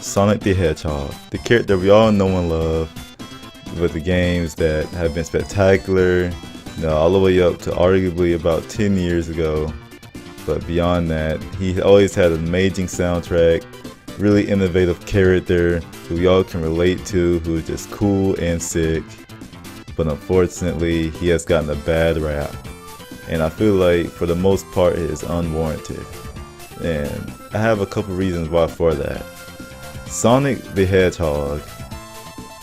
Sonic the Hedgehog, the character we all know and love, with the games that have been spectacular, all the way up to arguably about 10 years ago. But beyond that, he always had an amazing soundtrack, really innovative character who we all can relate to, who is just cool and sick. But unfortunately, he has gotten a bad rap, and I feel like for the most part it is unwarranted. And I have a couple reasons why for that. Sonic the Hedgehog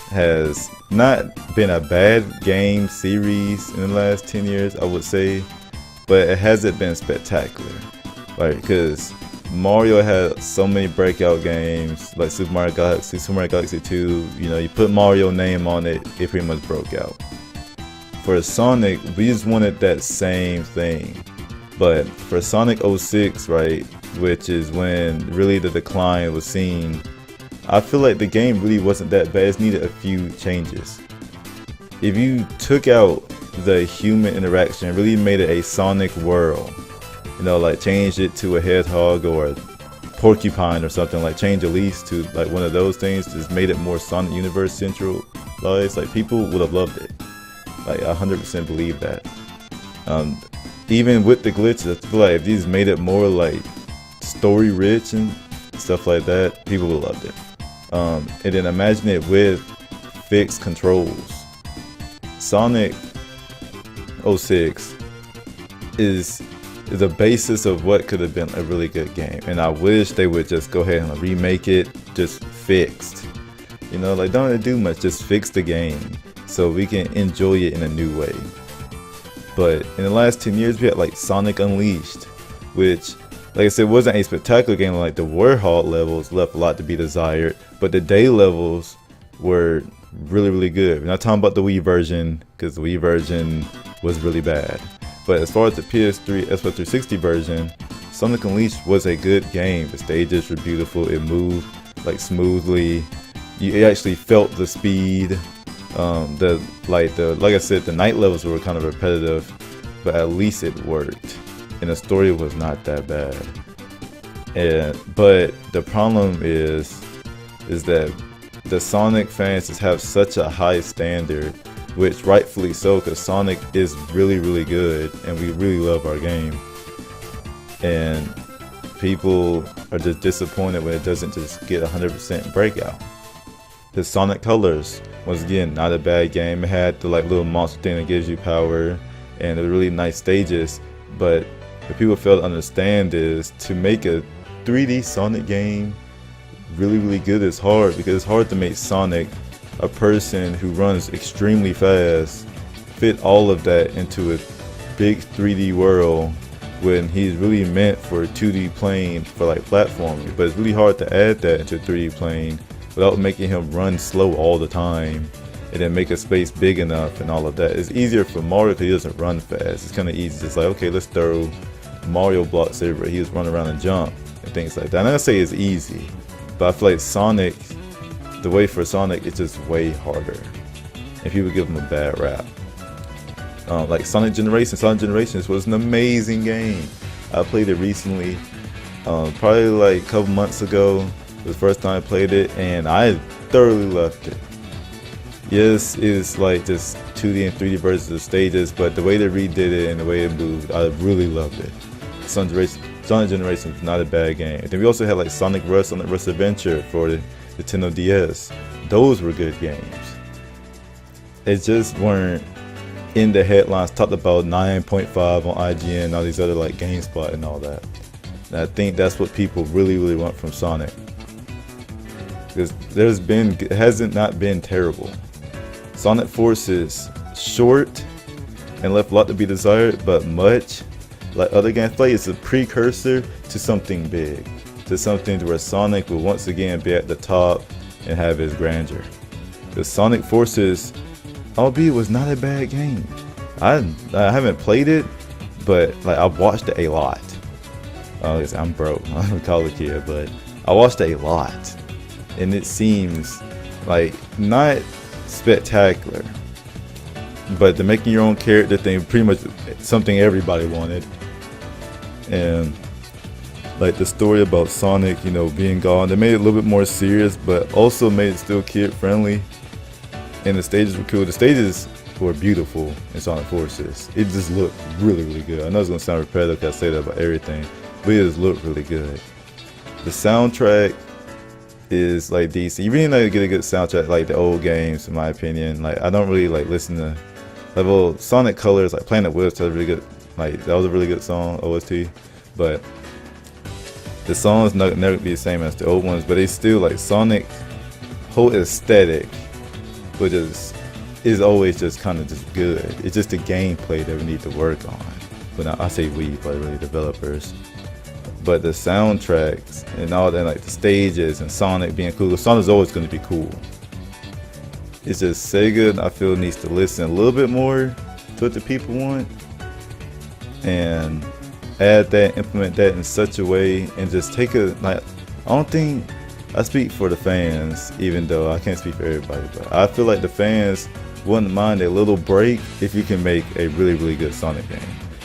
has not been a bad game series in the last 10 years, I would say, but it hasn't been spectacular. Like, because Mario had so many breakout games, like Super Mario Galaxy 2, you put Mario name on it, it pretty much broke out. For Sonic, we just wanted that same thing. But for Sonic 06, right, which is when really the decline was seen, I feel like the game really wasn't that bad. It needed a few changes. If you took out the human interaction and really made it a Sonic world, like changed it to a hedgehog or a porcupine or something, like change Elise to like one of those things, just made it more Sonic Universe centralized, like people would have loved it. Like I 100% believe that. Even with the glitches, I feel like if these made it more like story rich and stuff like that, people would have loved it. And then imagine it with fixed controls. Sonic 06 is the basis of what could have been a really good game, and I wish they would just go ahead and remake it just fixed. Like don't do much, just fix the game so we can enjoy it in a new way. But in the last 10 years we had like Sonic Unleashed, which, like I said, wasn't a spectacular game. Like the Warhol levels left a lot to be desired, but the day levels were really good. We're not talking about the Wii version, because the Wii version was really bad. But as far as the PS3 Xbox 360 version, Sonic Unleashed was a good game. The stages were beautiful. It moved like smoothly. You actually felt the speed. Like I said, the night levels were kind of repetitive, but at least it worked. And the story was not that bad. But the problem is that the Sonic fans just have such a high standard, which rightfully so, because Sonic is really good and we really love our game. And people are just disappointed when it doesn't just get 100% breakout. The Sonic Colors, once again, not a bad game. It had the like little monster thing that gives you power, and the really nice stages, but what people fail to understand is to make a 3D Sonic game really good is hard, because it's hard to make Sonic, a person who runs extremely fast, fit all of that into a big 3D world when he's really meant for a 2D plane for like platforming. But it's really hard to add that into a 3D plane without making him run slow all the time, and then make a space big enough and all of that. It's easier for Mario because he doesn't run fast. It's kind of easy. It's like, okay, let's throw Mario blocks everywhere. He just run around and jump and things like that. I'm not gonna say it's easy, but I feel like Sonic, the way for Sonic, it's just way harder, and people give him a bad rap. Like Sonic Generations was an amazing game. I played it recently, probably like a couple months ago. It was the first time I played it, and I thoroughly loved it. Yes, it's like just 2D and 3D versions of the stages, but the way they redid it and the way it moved, I really loved it. Sonic Generations was not a bad game. And then we also had like Sonic Rush Adventure for the Nintendo DS. Those were good games. It just weren't in the headlines, talked about 9.5 on IGN and all these other like GameSpot and all that. And I think that's what people really want from Sonic. Because it hasn't not been terrible. Sonic Forces, short and left a lot to be desired, but much like other games, it's a precursor to something big, to something where Sonic will once again be at the top and have his grandeur. The Sonic Forces, albeit, was not a bad game. I haven't played it, but like I've watched it a lot. I'm broke. I'm a college kid, but I watched it a lot, and it seems like not spectacular. But the making your own character thing, pretty much something everybody wanted. And like the story about Sonic, you know, being gone, they made it a little bit more serious, but also made it still kid friendly. And the stages were cool. The stages were beautiful in Sonic Forces. It just looked really, really good. I know it's gonna sound repetitive because I say that about everything, but it just looked really good. The soundtrack is like decent. You really need to get a good soundtrack like the old games, in my opinion. Like I don't really like listen to like, well, Sonic Colors, like Planet Wisp has a really good, like that was a really good song, OST. But the songs never be the same as the old ones, but they still like Sonic whole aesthetic, which is always just kind of just good. It's just the gameplay that we need to work on. But now, I say we, but really developers. But the soundtracks and all that, like the stages and Sonic being cool. Sonic's always going to be cool. It's just Sega, I feel, needs to listen a little bit more to what the people want and add that, implement that in such a way, and just take a, like, I don't think, I speak for the fans, even though I can't speak for everybody, but I feel like the fans wouldn't mind a little break if you can make a really, really good Sonic game.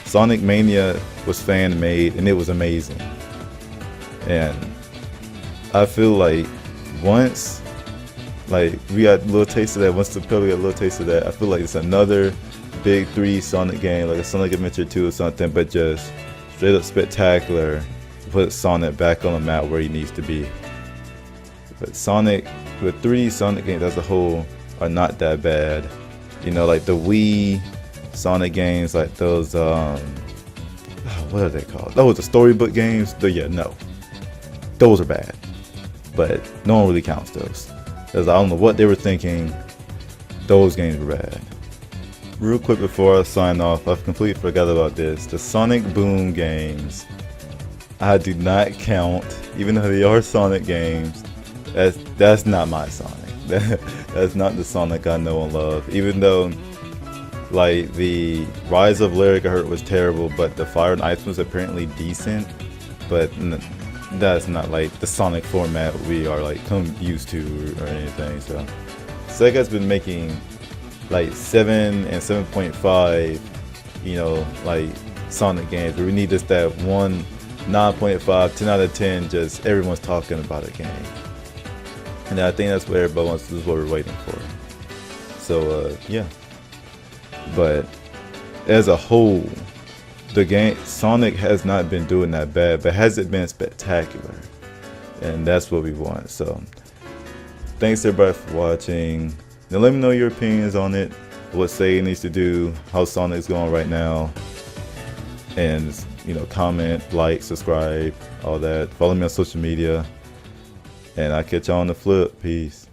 Sonic Mania was fan made and it was amazing. And I feel like once, like we got a little taste of that, once the public got a little taste of that, I feel like it's another big 3 Sonic game, like a Sonic Adventure 2 or something, but just straight up spectacular, put Sonic back on the map where he needs to be. But Sonic, the 3 Sonic games as a whole are not that bad. You know, like the Wii Sonic games, like those, what are they called? Those the storybook games. Yeah, no, those are bad. But no one really counts those, because I don't know what they were thinking. Those games were bad. Real quick before I sign off, I've completely forgot about this. The Sonic Boom games, I do not count, even though they are Sonic games. That's not my Sonic. That's not the Sonic I know and love. Even though, like, the Rise of Lyric I heard was terrible, but the Fire and Ice was apparently decent. But that's not like the Sonic format we are like used to or anything. So Sega's been making like 7 and 7.5, you know, like Sonic games, but we need just that one 9.5, 10 out of 10, just everyone's talking about a game. And I think that's what everybody wants. This is what we're waiting for. So yeah. But as a whole, the game Sonic has not been doing that bad, but has it been spectacular? And that's what we want. So thanks everybody for watching. Now let me know your opinions on it, what Sega needs to do, how Sonic's going right now, and you know, comment, like, subscribe, all that. Follow me on social media, and I'll catch y'all on the flip. Peace.